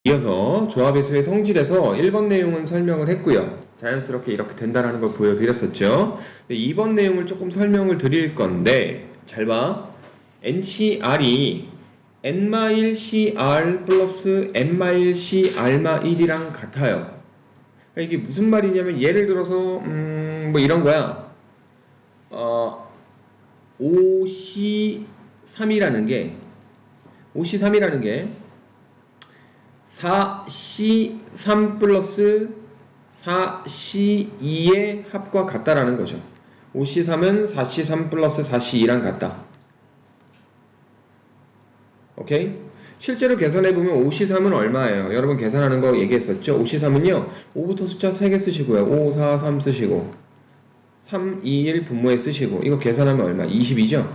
이어서 조합의 수의 성질에서 1번 내용은 설명을 했고요. 자연스럽게 이렇게 된다는 걸 보여드렸었죠. 2번 내용을 조금 설명을 드릴 건데 잘 봐. NCR이 N-CR 플러스 N-CR-1이랑 같아요. 그러니까 이게 무슨 말이냐면 예를 들어서 뭐 이런 거야. OC3이라는 게 OC3이라는 게 4C3 플러스 4C2의 합과 같다라는 거죠. 5C3은 4C3 플러스 4C2랑 같다. 오케이? 실제로 계산해보면 5C3은 얼마예요? 여러분 계산하는 거 얘기했었죠? 5C3은요, 5부터 숫자 3개 쓰시고요. 5, 4, 3 쓰시고, 3, 2, 1 분모에 쓰시고, 이거 계산하면 얼마? 20이죠?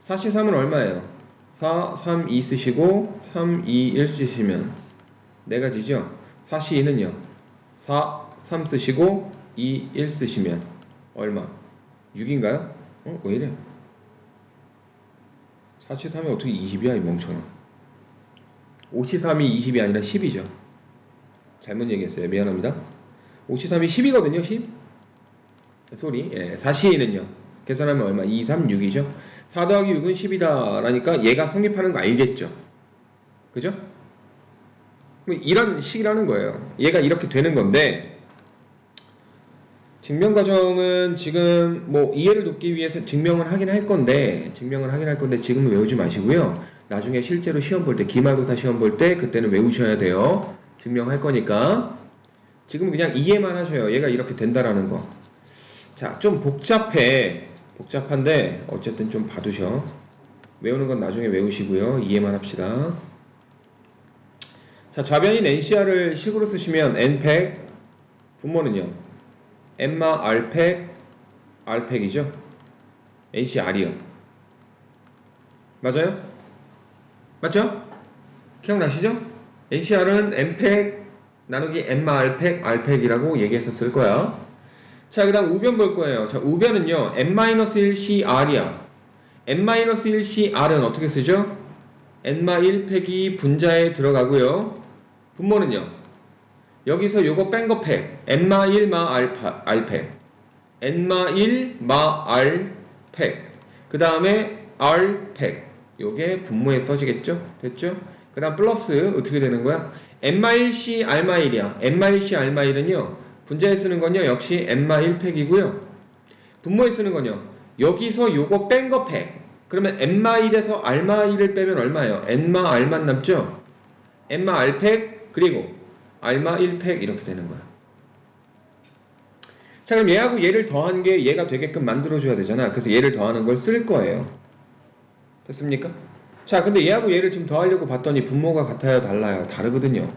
4C3은 얼마예요? 4, 3, 2 쓰시고, 3, 2, 1 쓰시면 4가지죠? 4C2는요, 4, 3 쓰시고 2, 1 쓰시면 얼마? 6인가요? 왜 이래? 4C3이 어떻게 20이야 이 멍청아. 5C3이 20이 아니라 10이죠. 잘못 얘기했어요. 미안합니다. 5C3이 10이거든요. 10? 소리. 4C2는요. 계산하면 얼마? 2, 3, 6이죠. 4 더하기 6은 10이다 라니까 얘가 성립하는 거 알겠죠? 그죠? 이런 식이라는 거예요. 얘가 이렇게 되는 건데 증명 과정은 지금 뭐 이해를 돕기 위해서 증명을 하긴 할 건데 지금은 외우지 마시고요. 나중에 실제로 시험 볼 때, 기말고사 시험 볼 때 그때는 외우셔야 돼요. 증명할 거니까. 지금은 그냥 이해만 하셔요. 얘가 이렇게 된다라는 거. 자, 좀 복잡한데 어쨌든 좀 봐두셔. 외우는 건 나중에 외우시고요. 이해만 합시다. 자, 좌변인 NCR을 식으로 쓰시면 N팩, 분모는요. N마 R팩, R팩이죠. NCR이요. 맞아요? 맞죠? 기억나시죠? NCR은 N팩 나누기 N마 R팩, R팩이라고 얘기했었을 거야. 자, 그 다음 우변 볼 거예요. 자, 우변은요. N-1CR이야. N-1CR은 어떻게 쓰죠? N-1팩이 분자에 들어가고요. 분모는요. 여기서 요거 뺀 거 팩. N-1 마 R팩. N-1 마 R팩. 그 다음에 R팩. 요게 분모에 써지겠죠? 됐죠? 그 다음 플러스 어떻게 되는 거야? N-C R-1이야. N-C R-1은요. 분자에 쓰는 건요. 역시 N-1팩이고요. 분모에 쓰는 건요. 여기서 요거 뺀 거 팩. 그러면 N-1에서 R-1을 빼면 얼마예요? N-R만 남죠? N-R팩 그리고 R-1팩 이렇게 되는 거야. 자, 그럼 얘하고 얘를 더한 게 얘가 되게끔 만들어줘야 되잖아. 그래서 얘를 더하는 걸 쓸 거예요. 됐습니까? 자, 근데 얘하고 얘를 지금 더하려고 봤더니 분모가 같아요? 달라요? 다르거든요.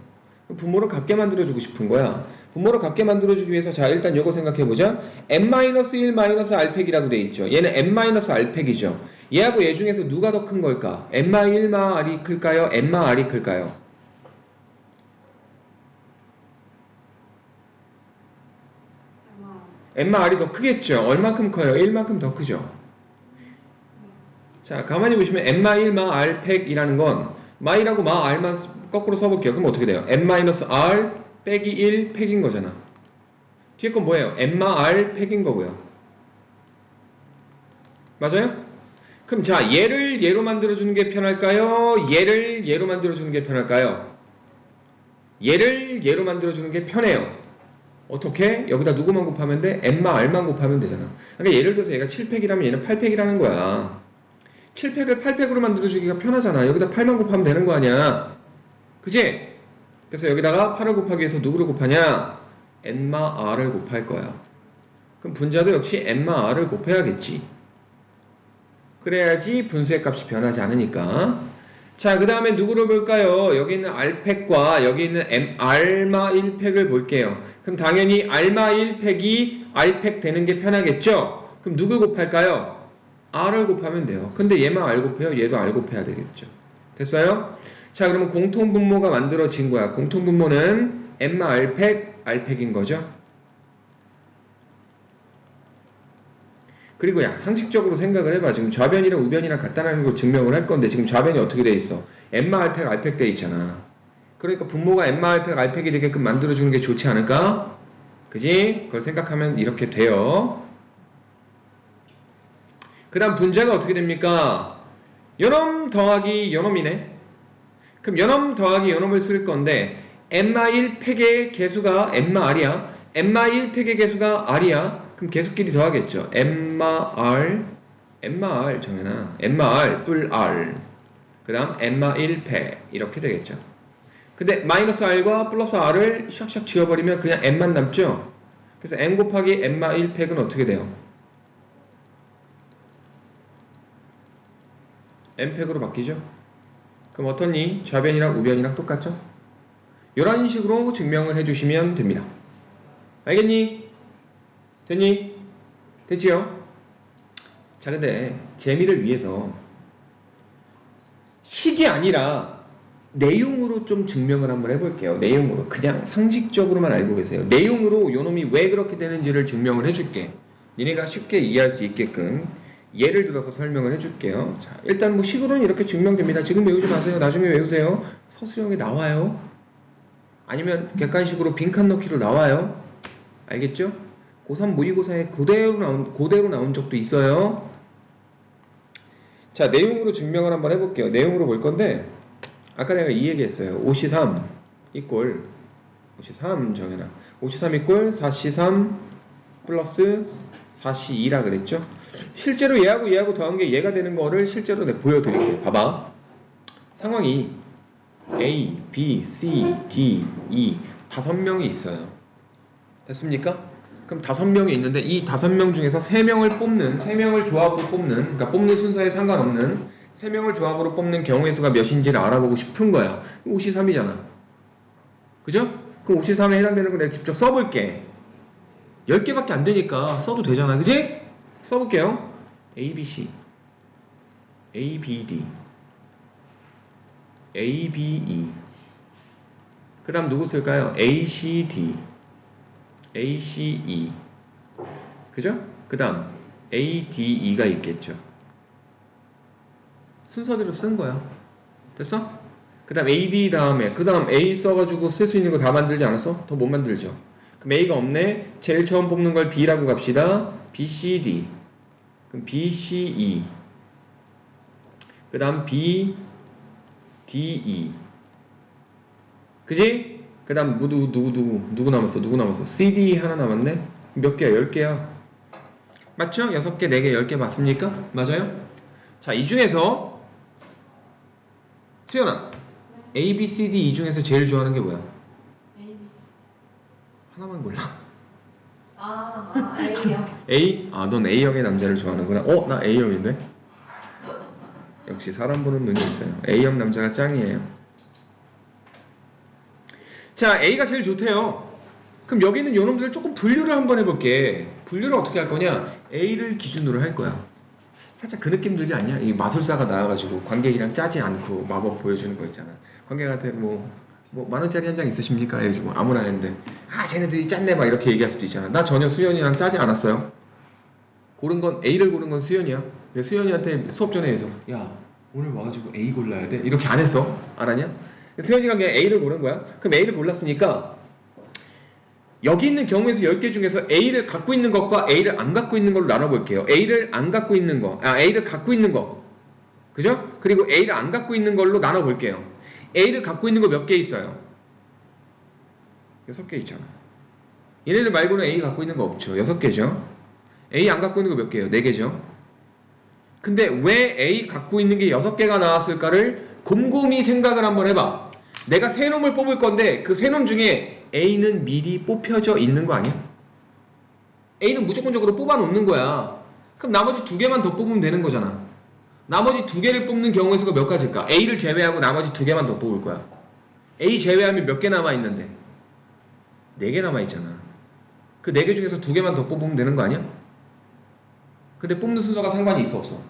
분모를 같게 만들어주고 싶은 거야. 분모를 같게 만들어주기 위해서 자, 일단 요거 생각해보자. n-1-r팩이라고 돼 있죠. 얘는 n-r팩이죠. 얘하고 얘 중에서 누가 더 큰 걸까? n-1r이 클까요? n-r이 클까요? nr이 더 크겠죠. 얼만큼 커요? 1만큼 더 크죠. 자, 가만히 보시면 n-1 마 r팩이라는 건 마이라고 마 r만 거꾸로 써볼게요. 그럼 어떻게 돼요? n-r 빼기 1 팩인 거잖아. 뒤에 건 뭐예요? n 마 r 팩인 거고요. 맞아요? 그럼 자, 얘를 얘로 만들어주는 게 편할까요? 얘를 얘로 만들어주는 게 편할까요? 얘를 얘로 만들어주는 게 편해요. 어떻게? 여기다 누구만 곱하면 돼? n마 r만 곱하면 되잖아. 그러니까 예를 들어서 얘가 7팩이라면 얘는 8팩이라는 거야. 7팩을 8팩으로 만들어주기가 편하잖아. 여기다 8만 곱하면 되는 거 아니야. 그지? 그래서 여기다가 8을 곱하기 위해서 누구를 곱하냐? n마 r을 곱할 거야. 그럼 분자도 역시 n마 r을 곱해야겠지. 그래야지 분수의 값이 변하지 않으니까. 자, 그 다음에 누구를 볼까요? 여기 있는 R팩과 여기 있는 R마 1팩을 볼게요. 그럼 당연히 R마 1팩이 R팩 되는 게 편하겠죠? 그럼 누굴 곱할까요? R을 곱하면 돼요. 근데 얘만 R 곱해요? 얘도 R 곱해야 되겠죠. 됐어요? 자, 그러면 공통분모가 만들어진 거야. 공통분모는 N마 R팩, R팩인 거죠. 그리고 야, 상식적으로 생각을 해봐. 지금 좌변이랑 우변이랑 같다는 걸 증명을 할 건데 지금 좌변이 어떻게 돼 있어? N마 R팩, R팩 돼 있잖아. 그러니까 분모가 n-팩 r팩이 되게끔 만들어주는 게 좋지 않을까? 그지? 그걸 생각하면 이렇게 돼요. 그 다음 분자가 어떻게 됩니까? 연엄 더하기 연엄이네. 그럼 연엄 더하기 연엄을 쓸 건데 n-1팩의 개수가 n-r이야. n-1팩의 개수가 r이야. 그럼 개수끼리 더하겠죠. n-r 정연아 n-r 뿔 r 그 다음 n-1팩 이렇게 되겠죠. 근데 마이너스 r과 플러스 r을 샥샥 지워버리면 그냥 n만 남죠. 그래서 n 곱하기 n-1팩은 어떻게 돼요? n팩으로 바뀌죠. 그럼 어떠니? 좌변이랑 우변이랑 똑같죠? 이런 식으로 증명을 해주시면 됩니다. 알겠니? 됐니? 됐지요? 자, 근데 재미를 위해서 식이 아니라 내용으로 좀 증명을 한번 해볼게요. 내용으로. 그냥 상식적으로만 알고 계세요. 내용으로 요놈이 왜 그렇게 되는지를 증명을 해줄게. 니네가 쉽게 이해할 수 있게끔 예를 들어서 설명을 해줄게요. 자, 일단 뭐 식으로는 이렇게 증명됩니다. 지금 외우지 마세요. 나중에 외우세요. 서술형에 나와요. 아니면 객관식으로 빈칸 넣기로 나와요. 알겠죠? 고3 모의고사에 그대로 나온 적도 있어요. 자, 내용으로 증명을 한번 해볼게요. 내용으로 볼 건데 아까 내가 이 얘기했어요. 5C3 이꼴 5C3 정해놔. 5C3 이꼴 4C3 플러스 4C2라 그랬죠? 실제로 얘하고 더한 게 얘가 되는 거를 실제로 내가 보여드릴게요. 봐봐. 상황이 A, B, C, D, E 5명이 있어요. 됐습니까? 그럼 5명이 있는데 이 5명 중에서 3명을 뽑는, 3명을 조합으로 뽑는, 그러니까 뽑는 순서에 상관없는 3명을 조합으로 뽑는 경우의 수가 몇인지를 알아보고 싶은 거야. 53이잖아. 그죠? 그럼 53에 해당되는 거 내가 직접 써볼게. 10개밖에 안 되니까 써도 되잖아. 그지? 써볼게요. A, B, C A, B, D A, B, E 그 다음 누구 쓸까요? A, C, D A, C, E 그죠? 그 다음 A, D, E가 있겠죠. 순서대로 쓴 거야. 됐어? 그 다음 A, D 다음에 그 다음 A 써가지고 쓸 수 있는 거 다 만들지 않았어? 더 못 만들죠. 그럼 A가 없네. 제일 처음 뽑는 걸 B라고 갑시다. B, C, D 그럼 B, C, E 그 다음 B, D, E 그지? 그 다음 누구 남았어? 누구 남았어? C, D 하나 남았네? 몇 개야? 10개야. 맞죠? 6개, 4개, 10개 맞습니까? 맞아요? 자, 이 중에서 수연아 A, B, C, D 이 중에서 제일 좋아하는 게 뭐야? A, B, C. 하나만 골라. A요. A? 아, 넌 A형의 남자를 좋아하는구나. 나 A형인데? 역시 사람 보는 눈이 있어요. A형 남자가 짱이에요. 자, A가 제일 좋대요. 그럼 여기 있는 요놈들을 조금 분류를 한번 해볼게. 분류를 어떻게 할 거냐? A를 기준으로 할 거야. 살짝 그 느낌 들지 않냐? 이 마술사가 나와가지고 관객이랑 짜지 않고 마법 보여주는 거 있잖아. 관객한테 뭐 10,000원짜리 한 장 있으십니까? 해가지고 아무나 했는데 쟤네들이 짰네 막 이렇게 얘기할 수도 있잖아. 나 전혀 수연이랑 짜지 않았어요. A를 고른 건 수연이야. 근데 수연이한테 수업 전에 해서 야 오늘 와가지고 A 골라야 돼? 이렇게 안 했어. 알았냐? 수연이가 그냥 A를 고른 거야. 그럼 A를 골랐으니까 여기 있는 경우에서 10개 중에서 A를 갖고 있는 것과 A를 안 갖고 있는 걸로 나눠볼게요. A를 안 갖고 있는 거, A를 갖고 있는 거. 그죠? 그리고 A를 안 갖고 있는 걸로 나눠볼게요. A를 갖고 있는 거 몇 개 있어요? 6개 있잖아. 얘네들 말고는 A 갖고 있는 거 없죠. 6개죠. A 안 갖고 있는 거 몇 개예요? 4개죠. 근데 왜 A 갖고 있는 게 6개가 나왔을까를 곰곰이 생각을 한번 해봐. 내가 세 놈을 뽑을 건데 그 세 놈 중에 A는 미리 뽑혀져 있는 거 아니야? A는 무조건적으로 뽑아 놓는 거야. 그럼 나머지 2개만 더 뽑으면 되는 거잖아. 나머지 2개를 뽑는 경우의 수가 몇 가지일까? A를 제외하고 나머지 2개만 더 뽑을 거야. A 제외하면 몇 개 남아있는데? 4개 남아있잖아. 그 4개 중에서 2개만 더 뽑으면 되는 거 아니야? 근데 뽑는 순서가 상관이 있어 없어?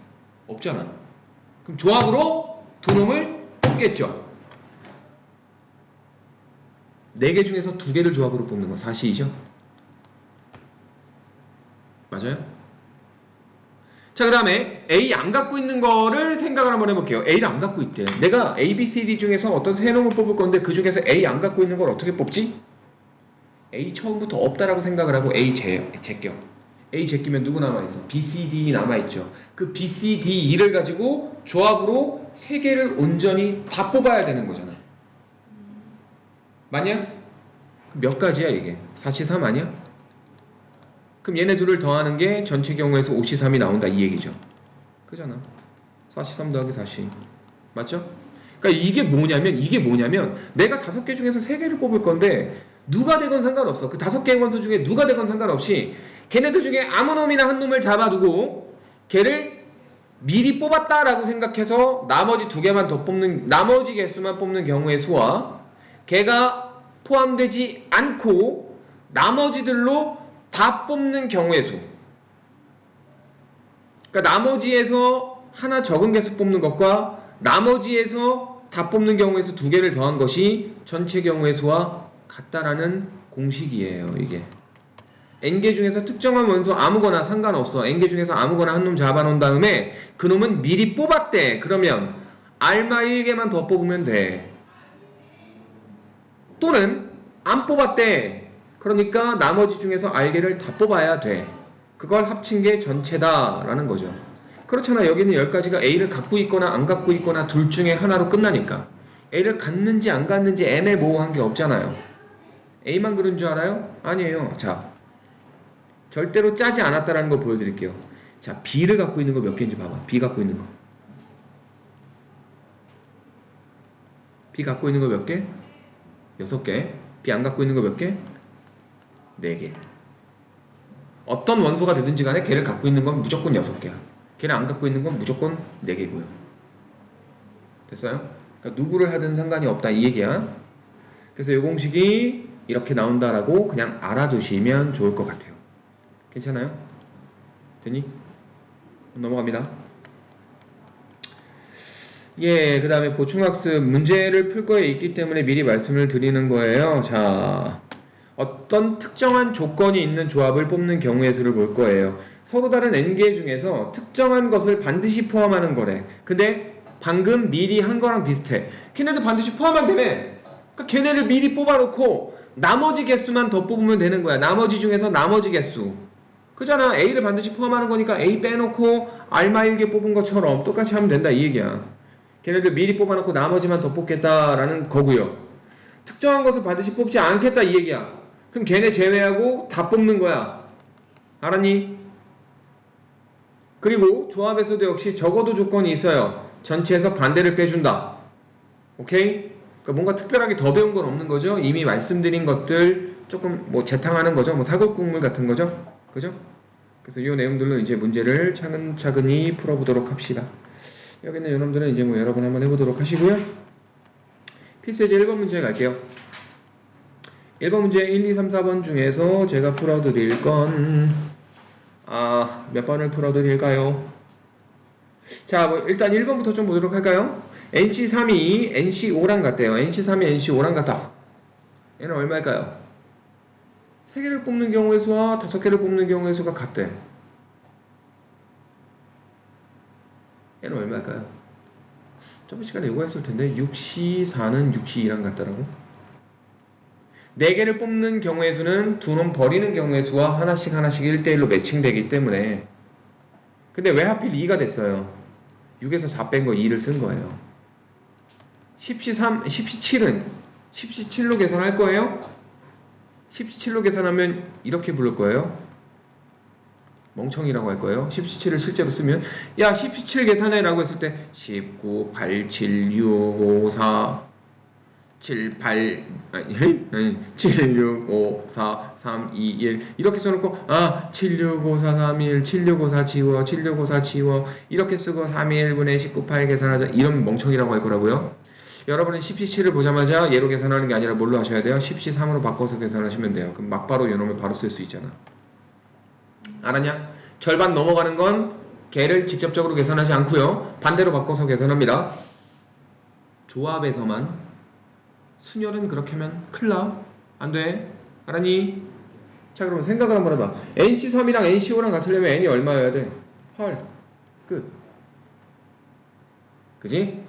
없잖아. 그럼 조합으로 2놈을 뽑겠죠. 4개 중에서 2개를 조합으로 뽑는 거 사실이죠? 맞아요? 자, 그 다음에 A 안 갖고 있는 거를 생각을 한번 해볼게요. A를 안 갖고 있대. 내가 A, B, C, D 중에서 어떤 세 놈을 뽑을 건데 그 중에서 A 안 갖고 있는 걸 어떻게 뽑지? A 처음부터 없다라고 생각을 하고 A 제껴. A 제끼면 누구 남아있어? B, C, D 남아있죠. 그 B, C, D, E를 가지고 조합으로 세 개를 온전히 다 뽑아야 되는 거잖아. 맞냐? 몇 가지야 이게? 4C3 아니야? 그럼 얘네 둘을 더하는 게 전체 경우에서 5C3이 나온다 이 얘기죠. 그잖아. 4C3 더하기 4C. 맞죠? 그러니까 이게 뭐냐면 내가 5개 중에서 3개를 뽑을 건데 누가 되건 상관없어. 그 5개의 원소 중에 누가 되건 상관없이 걔네들 중에 아무 놈이나 한 놈을 잡아두고 걔를 미리 뽑았다라고 생각해서 나머지 2개만 더 뽑는, 나머지 개수만 뽑는 경우의 수와 걔가 포함되지 않고 나머지들로 다 뽑는 경우의 수. 그러니까 나머지에서 하나 적은 개수 뽑는 것과 나머지에서 다 뽑는 경우의 수 2개를 더한 것이 전체 경우의 수와 같다라는 공식이에요. 이게 n개 중에서 특정한 원소 아무거나 상관없어. n개 중에서 아무거나 한 놈 잡아놓은 다음에 그 놈은 미리 뽑았대. 그러면 r마 1개만 더 뽑으면 돼. 또는 안 뽑았대. 그러니까 나머지 중에서 r개를 다 뽑아야 돼. 그걸 합친 게 전체다 라는 거죠. 그렇잖아. 여기는 10가지가 A를 갖고 있거나 안 갖고 있거나 둘 중에 하나로 끝나니까 A를 갖는지 안 갖는지 애매모호한 게 없잖아요. A만 그런 줄 알아요? 아니에요. 자, 절대로 짜지 않았다라는 거 보여드릴게요. 자, B를 갖고 있는 거 몇 개인지 봐봐. B 갖고 있는 거. B 갖고 있는 거 몇 개? 6개. B 안 갖고 있는 거 몇 개? 4개. 어떤 원소가 되든지 간에 걔를 갖고 있는 건 무조건 6개야. 걔를 안 갖고 있는 건 무조건 4개고요. 됐어요? 그러니까 누구를 하든 상관이 없다 이 얘기야. 그래서 이 공식이 이렇게 나온다라고 그냥 알아두시면 좋을 것 같아요. 괜찮아요? 됐니? 넘어갑니다. 예, 그 다음에 보충학습 문제를 풀 거에 있기 때문에 미리 말씀을 드리는 거예요. 자, 어떤 특정한 조건이 있는 조합을 뽑는 경우의 수를 볼 거예요. 서로 다른 n개 중에서 특정한 것을 반드시 포함하는 거래. 근데 방금 미리 한 거랑 비슷해. 걔네들 반드시 포함한다며. 그러니까 걔네를 미리 뽑아놓고 나머지 개수만 더 뽑으면 되는 거야. 나머지 중에서 나머지 개수. 그잖아. A를 반드시 포함하는 거니까 A 빼놓고 R마 1개 뽑은 것처럼 똑같이 하면 된다 이 얘기야. 걔네들 미리 뽑아놓고 나머지만 더 뽑겠다라는 거고요. 특정한 것을 반드시 뽑지 않겠다 이 얘기야. 그럼 걔네 제외하고 다 뽑는 거야. 알았니? 그리고 조합에서도 역시 적어도 조건이 있어요. 전체에서 반대를 빼준다. 오케이? 그러니까 뭔가 특별하게 더 배운 건 없는 거죠. 이미 말씀드린 것들 조금 뭐 재탕하는 거죠. 뭐 사골국물 같은 거죠. 그죠? 그래서 이 내용들로 이제 문제를 차근차근히 풀어보도록 합시다. 여기 있는 여러분들은 이제 뭐 여러분 한번 해보도록 하시고요. 필수예제 1번 문제 갈게요. 1번 문제 1, 2, 3, 4번 중에서 제가 풀어드릴 건 몇 번을 풀어드릴까요? 자, 뭐 일단 1번부터 좀 보도록 할까요? NC3이 NC5랑 같대요. NC3이 NC5랑 같다. 얘는 얼마일까요? 3개를 뽑는 경우의 수와 5개를 뽑는 경우의 수가 같대. 얘는 얼마일까요? 저번 시간에 이거 했을 텐데 6C4는 6C2랑 같다라고? 4개를 뽑는 경우의 수는 2놈 버리는 경우의 수와 하나씩 1대1로 매칭되기 때문에. 근데 왜 하필 2가 됐어요? 6에서 4 뺀 거 2를 쓴 거예요. 17은 17로 계산할 거예요? 17로 계산하면 이렇게 부를 거예요. 멍청이라고 할 거예요. 17을 실제로 쓰면 야 17 계산해 라고 했을 때 19, 8, 7, 6, 5, 4 7, 8, 7, 6, 5, 4, 3, 2, 1 이렇게 써놓고 7, 6, 5, 4, 3, 1 7, 6, 5, 4 지워 7, 6, 5, 4 지워 이렇게 쓰고 3, 2, 1분의 19, 8 계산하자 이런 멍청이라고 할 거라고요. 여러분은 17을 보자마자 얘로 계산하는 게 아니라 뭘로 하셔야 돼요? 13으로 바꿔서 계산하시면 돼요. 그럼 막바로 요놈을 바로 쓸 수 있잖아. 알았냐? 절반 넘어가는 건 걔를 직접적으로 계산하지 않고요. 반대로 바꿔서 계산합니다. 조합에서만. 순열은 그렇게 하면 큰일 나. 안 돼. 알았니? 자, 그럼 생각을 한번 해봐. NC3이랑 NC5랑 같으려면 N이 얼마여야 돼? 8. 끝. 그지?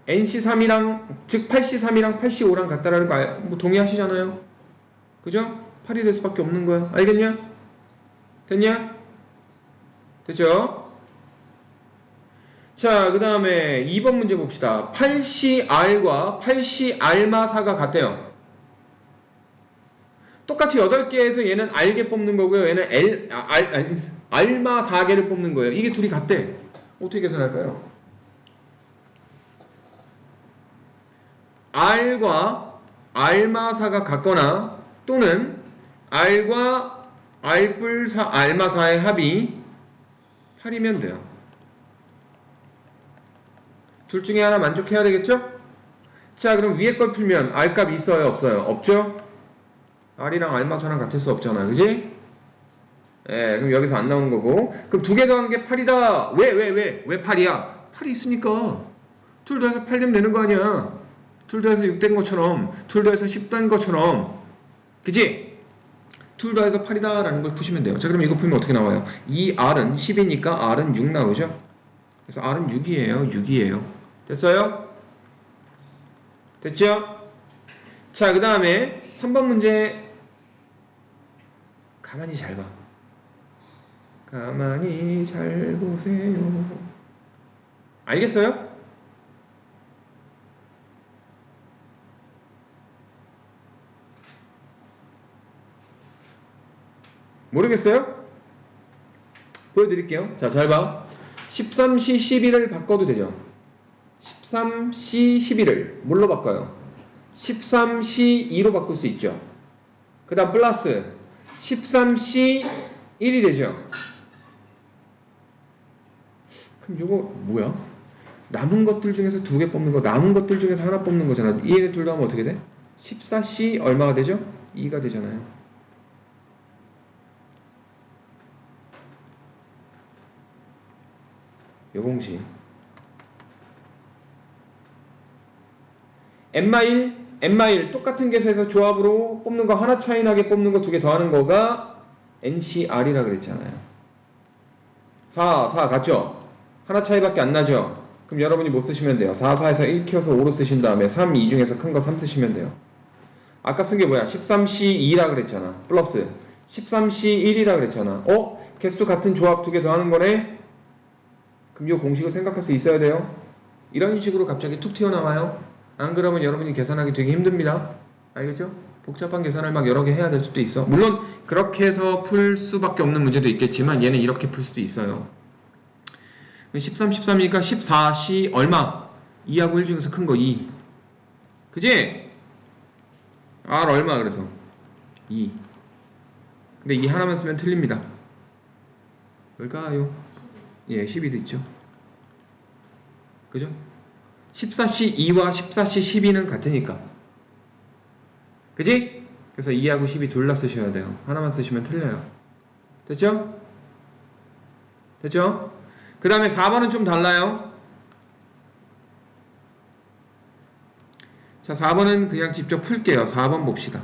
NC3이랑 즉 8C3이랑 8C5랑 같다라는 거 뭐 동의하시잖아요. 그죠? 8이 될 수밖에 없는 거야. 알겠냐? 됐냐? 됐죠? 자, 그 다음에 2번 문제 봅시다. 8CR과 8CR마사가 같대요. 똑같이 8개에서 얘는 R개 뽑는 거고요. 얘는 R마 4개를 뽑는 거예요. 이게 둘이 같대. 어떻게 계산할까요? R과 R마사가 같거나 또는 R과 R마사의 합이 8이면 돼요. 둘 중에 하나 만족해야 되겠죠? 자, 그럼 위에 걸 풀면 R값 있어요? 없어요? 없죠? R이랑 R마사랑 같을 수 없잖아. 그지? 예, 그럼 여기서 안 나오는 거고. 그럼 두 개 더한 게 8이다. 왜 8이야? 8이 있으니까. 둘 더해서 8 되면 되는 거 아니야. 둘 더해서 6 된 것처럼, 둘 더해서 10 된 것처럼. 그지? 둘 더해서 8이다 라는 걸 푸시면 돼요. 자, 그럼 이거 풀면 어떻게 나와요? 이 R은 10이니까 R은 6 나오죠? 그래서 R은 6이에요. 6이에요. 됐어요? 됐죠? 자, 그 다음에 3번 문제 가만히 잘 봐. 가만히 잘 보세요. 알겠어요? 모르겠어요? 보여드릴게요. 자, 잘 봐. 13C 11을 바꿔도 되죠. 13C 11을 뭘로 바꿔요? 13C 2로 바꿀 수 있죠. 그 다음 플러스 13C 1이 되죠. 그럼 요거 뭐야? 남은 것들 중에서 두 개 뽑는 거, 남은 것들 중에서 하나 뽑는 거잖아. 얘네 둘 다 하면 어떻게 돼? 14C 얼마가 되죠? 2가 되잖아요. 요 공식. N-1 똑같은 개수에서 조합으로 뽑는 거 하나 차이 나게 뽑는 거 두 개 더하는 거가 NCR이라 그랬잖아요. 4 같죠? 하나 차이밖에 안 나죠? 그럼 여러분이 뭐 쓰시면 돼요? 4에서 1 키워서 5로 쓰신 다음에 3, 2 중에서 큰 거 3 쓰시면 돼요. 아까 쓴 게 뭐야? 13C2라 그랬잖아. 플러스 13C1이라 그랬잖아. 개수 같은 조합 두 개 더하는 거네? 그럼 이 공식을 생각할 수 있어야 돼요. 이런 식으로 갑자기 툭 튀어나와요. 안 그러면 여러분이 계산하기 되게 힘듭니다. 알겠죠? 복잡한 계산을 막 여러 개 해야 될 수도 있어. 물론 그렇게 해서 풀 수밖에 없는 문제도 있겠지만 얘는 이렇게 풀 수도 있어요. 13이니까 14C 얼마? 2하고 1 중에서 큰 거 2. 그지? R 얼마 그래서? 2. 근데 이 하나만 쓰면 틀립니다. 뭘까요? 예, 12도 있죠. 그죠? 14C2와 14C12는 같으니까. 그지? 그래서 2하고 12 둘 다 쓰셔야 돼요. 하나만 쓰시면 틀려요. 됐죠? 됐죠? 그 다음에 4번은 좀 달라요. 자, 4번은 그냥 직접 풀게요. 4번 봅시다.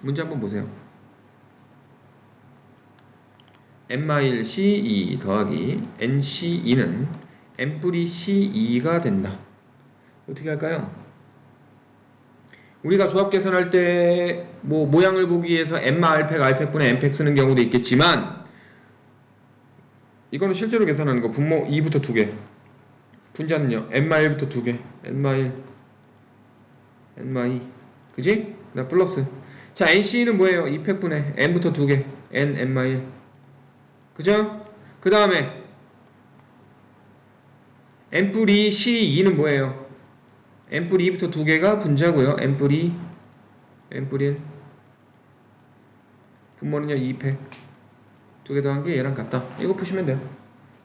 문제 한번 보세요. N-C2 더하기 NC2는 N-뿌리 C2가 된다. 어떻게 할까요? 우리가 조합 계산할 때 뭐 모양을 보기 위해서 N마 R팩, R팩분의 N팩 쓰는 경우도 있겠지만 이거는 실제로 계산하는 거. 분모 2부터 2개. 분자는요. N마 1부터 2개. N마 1, N마 2. 그지? 그 다음 플러스. 자, NC는 뭐예요? 2팩분의 N부터 2개. N, N마 1. 그죠? 그 다음에 N뿌리 C2는 뭐예요? N뿌리 2부터 2개가 분자고요. N뿌리 1. 분모는요 2팩. 2개 더한 게 얘랑 같다. 이거 푸시면 돼요.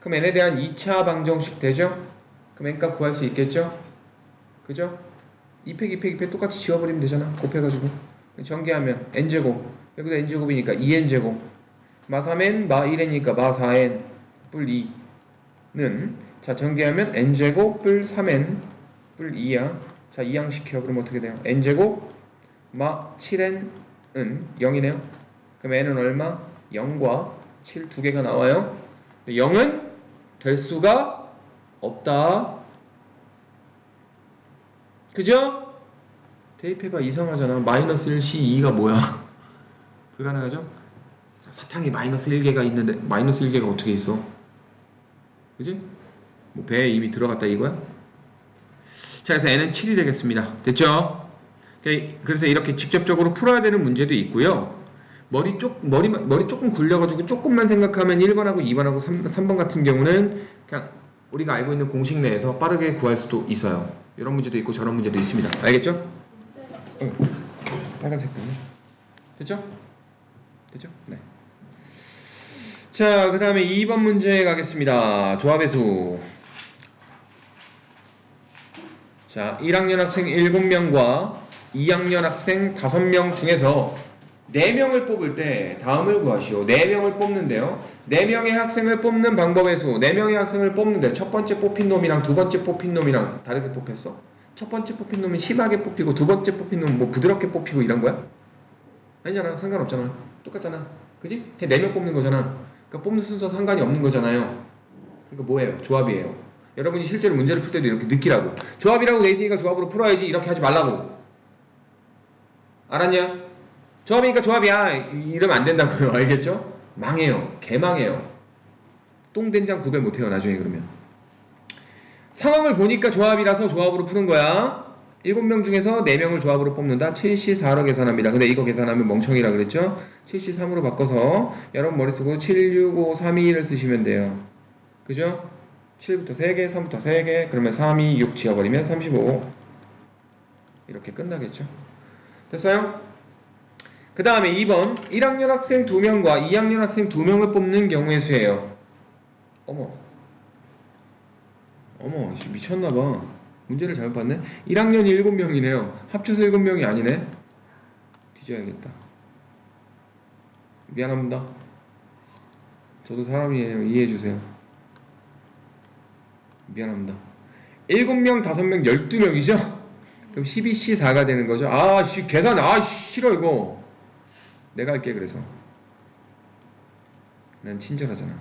그럼 n에 대한 2차 방정식 되죠? 그럼 n값 구할 수 있겠죠? 그죠? 2팩 똑같이 지워버리면 되잖아. 곱해가지고 전개하면 n제곱, 여기다 n제곱이니까 2n제곱, 마 3n, 마 1n이니까 마 4n 뿔 2는, 자 전개하면 n제곱 뿔 3n 뿔 2야. 자 이항시켜. 그럼 어떻게 돼요? n제곱 마 7n은 0이네요. 그럼 n은 얼마? 0과 7 두 개가 나와요. 0은 될 수가 없다. 그죠? 대입해봐. 이상하잖아. 마이너스 1, C2가 뭐야? 불가능하죠? 자, 사탕이 마이너스 1개가 있는데 마이너스 1개가 어떻게 있어? 그지? 뭐 배에 이미 들어갔다 이거야? 자, 그래서 n은 7이 되겠습니다. 됐죠? 그래서 이렇게 직접적으로 풀어야 되는 문제도 있고요. 머리 조금 굴려가지고 조금만 생각하면 1번하고 2번하고 3번 같은 경우는 그냥 우리가 알고 있는 공식 내에서 빠르게 구할 수도 있어요. 이런 문제도 있고 저런 문제도 있습니다. 알겠죠? 응. 빨간색 때문에. 됐죠? 됐죠? 네. 자, 그 다음에 2번 문제 가겠습니다. 조합의 수. 자, 1학년 학생 7명과 2학년 학생 5명 중에서 4명을 뽑을 때 다음을 구하시오. 4명을 뽑는데요. 4명의 학생을 뽑는 방법의 수. 4명의 학생을 뽑는데 첫 번째 뽑힌 놈이랑 두 번째 뽑힌 놈이랑 다르게 뽑혔어. 첫 번째 뽑힌 놈은 심하게 뽑히고 두 번째 뽑힌 놈은 뭐 부드럽게 뽑히고 이런 거야? 아니잖아. 상관없잖아. 똑같잖아. 그지? 그냥 4명 뽑는 거잖아. 그러니까 뽑는 순서 상관이 없는 거잖아요. 그러니까 뭐예요? 조합이에요. 여러분이 실제로 문제를 풀 때도 이렇게 느끼라고. 조합이라고 돼 있으니까 조합으로 풀어야지. 이렇게 하지 말라고. 알았냐? 조합이니까 조합이야. 이러면 안 된다고요. 알겠죠? 망해요. 개망해요. 똥된장 구별 못해요. 나중에 그러면. 상황을 보니까 조합이라서 조합으로 푸는 거야. 7명 중에서 4명을 조합으로 뽑는다. 7C4로 계산합니다. 근데 이거 계산하면 멍청이라 그랬죠? 7C3으로 바꿔서 여러분 머릿속으로 7, 6, 5, 3, 2, 1을 쓰시면 돼요. 그죠? 7부터 3개, 3부터 3개, 그러면 3, 2, 6 지워버리면 35. 이렇게 끝나겠죠? 됐어요? 그 다음에 2번 1학년 학생 2명과 2학년 학생 2명을 뽑는 경우의 수예요. 어머 미쳤나봐. 문제를 잘못 봤네. 1학년이 7명이네요 합쳐서 7명이 아니네. 뒤져야겠다. 미안합니다. 저도 사람이에요. 이해해주세요. 미안합니다. 7명, 5명, 12명이죠? 그럼 12C4가 되는 거죠. 계산 싫어 이거. 내가 할게. 그래서 난 친절하잖아.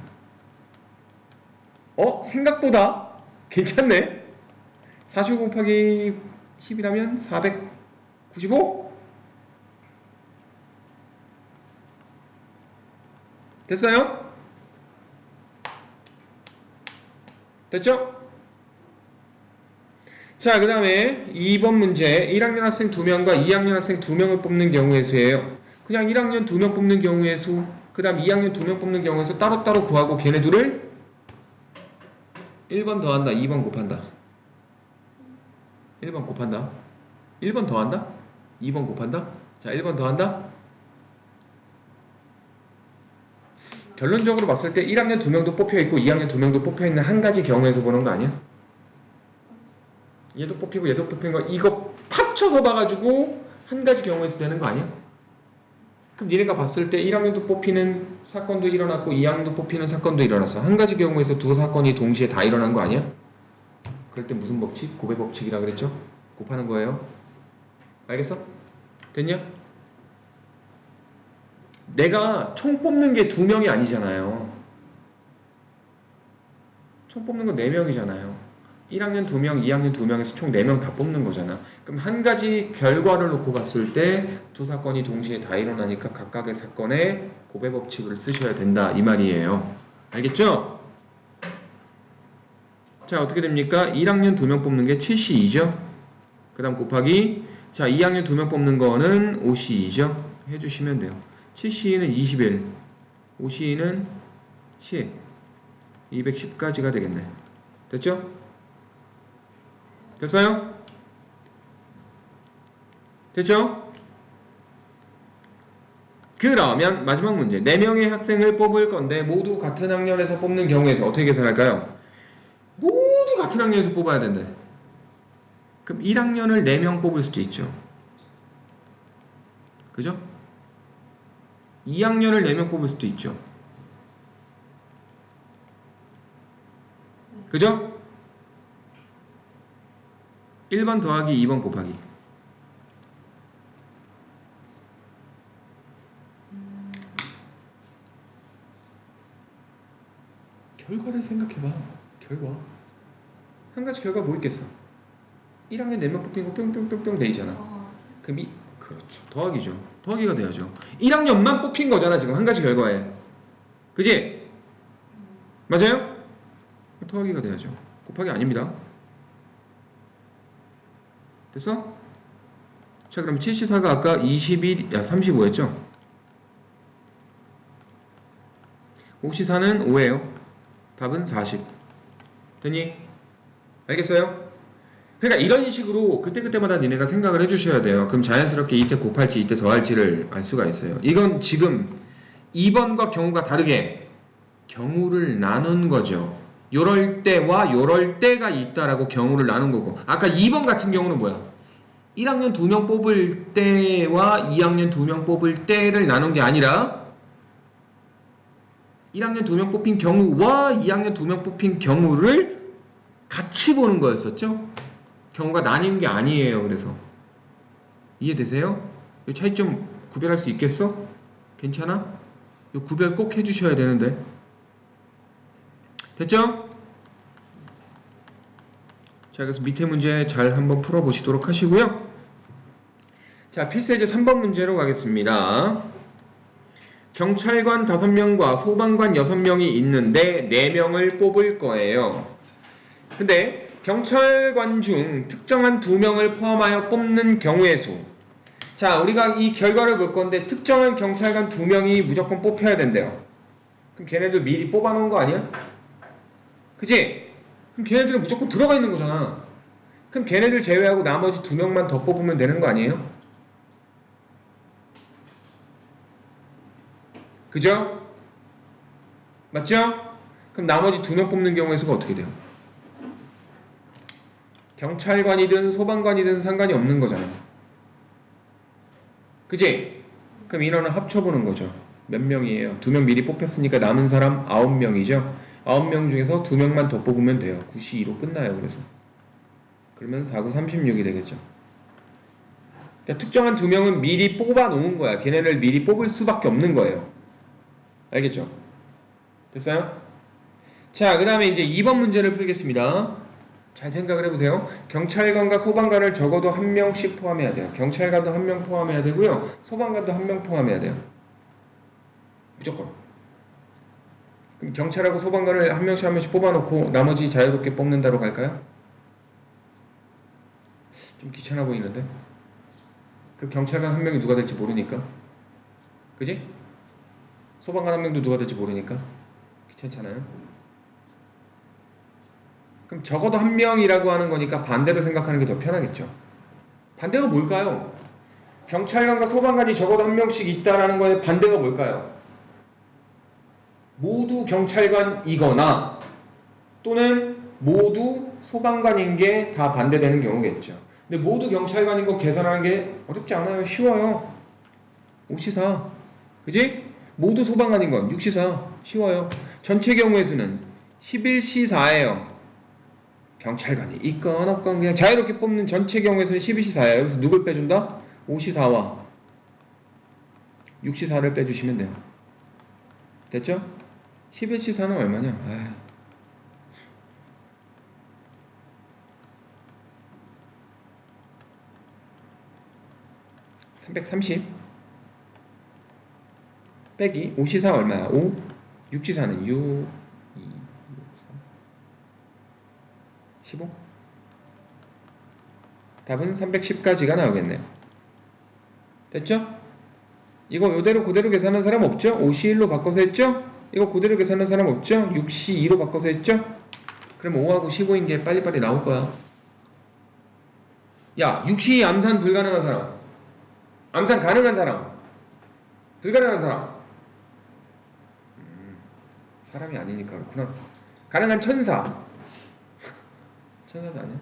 생각보다 괜찮네. 45 곱하기 10이라면 495? 됐어요? 됐죠? 자, 그 다음에 2번 문제 1학년 학생 2명과 2학년 학생 2명을 뽑는 경우의 수예요. 그냥 1학년 2명 뽑는 경우의 수, 그 다음 2학년 2명 뽑는 경우의 수 따로따로 구하고 걔네 둘을 1번 더한다, 2번 곱한다. 1번 곱한다. 1번 더한다? 2번 곱한다? 자, 1번 더한다? 결론적으로 봤을 때 1학년 2명도 뽑혀있고 2학년 2명도 뽑혀있는 한 가지 경우에서 보는 거 아니야? 얘도 뽑히고 얘도 뽑힌 거 이거 합쳐서 봐가지고 한 가지 경우에서 되는 거 아니야? 그럼 니네가 봤을 때 1학년도 뽑히는 사건도 일어났고 2학년도 뽑히는 사건도 일어났어. 한 가지 경우에서 두 사건이 동시에 다 일어난 거 아니야? 그럴 때 무슨 법칙? 곱의 법칙이라 그랬죠? 곱하는 거예요. 알겠어? 됐냐? 내가 총 뽑는 게 2명이 아니잖아요. 총 뽑는 건 4명이잖아요. 1학년 2명, 2학년 2명에서 총 4명 다 뽑는 거잖아. 그럼 한 가지 결과를 놓고 봤을 때 두 사건이 동시에 다 일어나니까 각각의 사건에 곱의 법칙을 쓰셔야 된다 이 말이에요. 알겠죠? 자, 어떻게 됩니까? 1학년 2명 뽑는 게 7C2죠? 그 다음 곱하기 자 2학년 2명 뽑는 거는 5C2죠? 해주시면 돼요. 7C2는 21, 5C2는 10, 210까지가 되겠네. 됐죠? 됐어요? 됐죠? 그러면 마지막 문제 4명의 학생을 뽑을 건데 모두 같은 학년에서 뽑는 경우에서 어떻게 계산할까요? 모두 같은 학년에서 뽑아야 된대. 그럼 1학년을 4명 뽑을 수도 있죠. 그죠? 2학년을 4명 뽑을 수도 있죠. 그죠? 1번 더하기 2번 곱하기. 결과를 생각해봐. 결과. 한 가지 결과 뭐 있겠어? 1학년 4명 뽑힌 거 뿅뿅뿅뿅 되잖아. 그럼 그렇죠. 더하기죠. 더하기가 돼야죠. 1학년만 뽑힌 거잖아, 지금 한 가지 결과에. 그지? 맞아요? 더하기가 돼야죠. 곱하기 아닙니다. 됐어? 자, 그럼 74가 아까 35였죠? 54는 5예요. 답은 40. 됐니? 알겠어요? 그러니까 이런 식으로 그때그때마다 니네가 생각을 해주셔야 돼요. 그럼 자연스럽게 이때 곱할지 이때 더할지를 알 수가 있어요. 이건 지금 2번과 경우가 다르게 경우를 나눈 거죠. 요럴 때와 요럴 때가 있다라고 경우를 나눈 거고, 아까 2번 같은 경우는 뭐야? 1학년 2명 뽑을 때와 2학년 2명 뽑을 때를 나눈 게 아니라 1학년 2명 뽑힌 경우와 2학년 2명 뽑힌 경우를 같이 보는 거였었죠? 경우가 나뉜 게 아니에요. 그래서 이해되세요? 이 차이점 구별할 수 있겠어? 괜찮아? 이 구별 꼭 해주셔야 되는데. 됐죠? 자, 그래서 밑에 문제 잘 한번 풀어보시도록 하시고요. 자, 필수예제 3번 문제로 가겠습니다. 경찰관 5명과 소방관 6명이 있는데 4명을 뽑을 거예요. 근데 경찰관 중 특정한 2명을 포함하여 뽑는 경우의 수. 자, 우리가 이 결과를 볼 건데 특정한 경찰관 2명이 무조건 뽑혀야 된대요. 그럼 걔네들 미리 뽑아놓은 거 아니야? 그치? 그럼 걔네들은 무조건 들어가 있는 거잖아. 그럼 걔네들 제외하고 나머지 2명만 더 뽑으면 되는 거 아니에요? 그죠? 맞죠? 그럼 나머지 2명 뽑는 경우의 수가 어떻게 돼요? 경찰관이든 소방관이든 상관이 없는 거잖아. 그지? 그럼 인원을 합쳐보는 거죠. 몇 명이에요? 2명 미리 뽑혔으니까 남은 사람 9명이죠. 9명 중에서 2명만 더 뽑으면 돼요. 92로 끝나요. 그래서 그러면 4, 9, 36이 되겠죠. 그러니까 특정한 2명은 미리 뽑아 놓은 거야. 걔네를 미리 뽑을 수밖에 없는 거예요. 알겠죠? 됐어요? 자, 그 다음에 이제 2번 문제를 풀겠습니다. 잘 생각을 해보세요. 경찰관과 소방관을 적어도 1명씩 포함해야 돼요. 경찰관도 1명 포함해야 되고요. 소방관도 1명 포함해야 돼요. 무조건. 그럼 경찰하고 소방관을 1명씩 뽑아놓고 나머지 자유롭게 뽑는다로 갈까요? 좀 귀찮아 보이는데? 그 경찰관 1명이 누가 될지 모르니까. 그지? 소방관 1명도 누가 될지 모르니까. 귀찮잖아요. 그럼 적어도 1명이라고 하는 거니까 반대로 생각하는 게 더 편하겠죠. 반대가 뭘까요? 경찰관과 소방관이 적어도 1명씩 있다라는 거에 반대가 뭘까요? 모두 경찰관이거나 또는 모두 소방관인 게 다 반대되는 경우겠죠. 근데 모두 경찰관인 거 계산하는 게 어렵지 않아요. 쉬워요. 5시4. 그지? 모두 소방관인 건 6시4. 쉬워요. 전체 경우의 수는 11시4예요. 경찰관이 있건 없건 그냥 자유롭게 뽑는 전체 경우의 수는 11시4예요. 여기서 누굴 빼준다? 5시4와 6시4를 빼주시면 돼요. 됐죠? 11시4는 얼마냐? 330 빼기 5시4 얼마야? 5 6시4는 6 2 3 15 답은 310까지가 나오겠네요. 됐죠? 이거 요대로 그대로 계산한 사람 없죠? 5시1로 바꿔서 했죠? 이거 그대로 계산한 사람 없죠? 6시2로 바꿔서 했죠? 그럼 5하고 15인 게 빨리빨리 나올 거야. 야, 6시 암산 불가능한 사람, 암산 가능한 사람, 불가능한 사람. 사람이 아니니까 그렇구나. 가능한 천사. 천사도 아니야?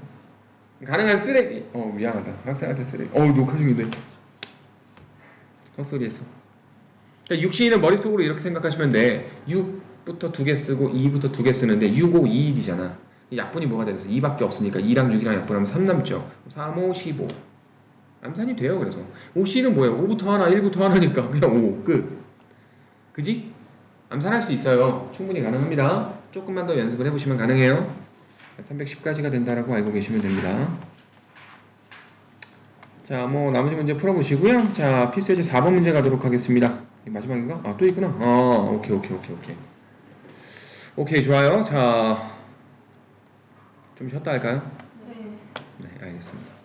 가능한 쓰레기. 미안하다. 학생한테 쓰레기. 녹화 중인데. 헛소리했어. 그러니까 6시는 머릿속으로 이렇게 생각하시면 돼. 6부터 2개 쓰고 2부터 2개 쓰는데 6, 5, 2, 1이잖아. 약분이 뭐가 되겠어? 2밖에 없으니까 2랑 6이랑 약분하면 3 남죠. 3, 5, 15. 암산이 돼요. 그래서 5C는 뭐예요? 5부터 하나, 1부터 하나니까 그냥 5 끝. 그지? 암산할 수 있어요. 충분히 가능합니다. 조금만 더 연습을 해보시면 가능해요. 310까지가 된다라고 알고 계시면 됩니다. 자, 뭐 나머지 문제 풀어보시고요. 자, 필수예제 4번 문제 가도록 하겠습니다. 마지막인가? 아, 또 있구나. 오케이. 오케이, 좋아요. 자, 좀 쉬었다 할까요? 네. 네, 알겠습니다.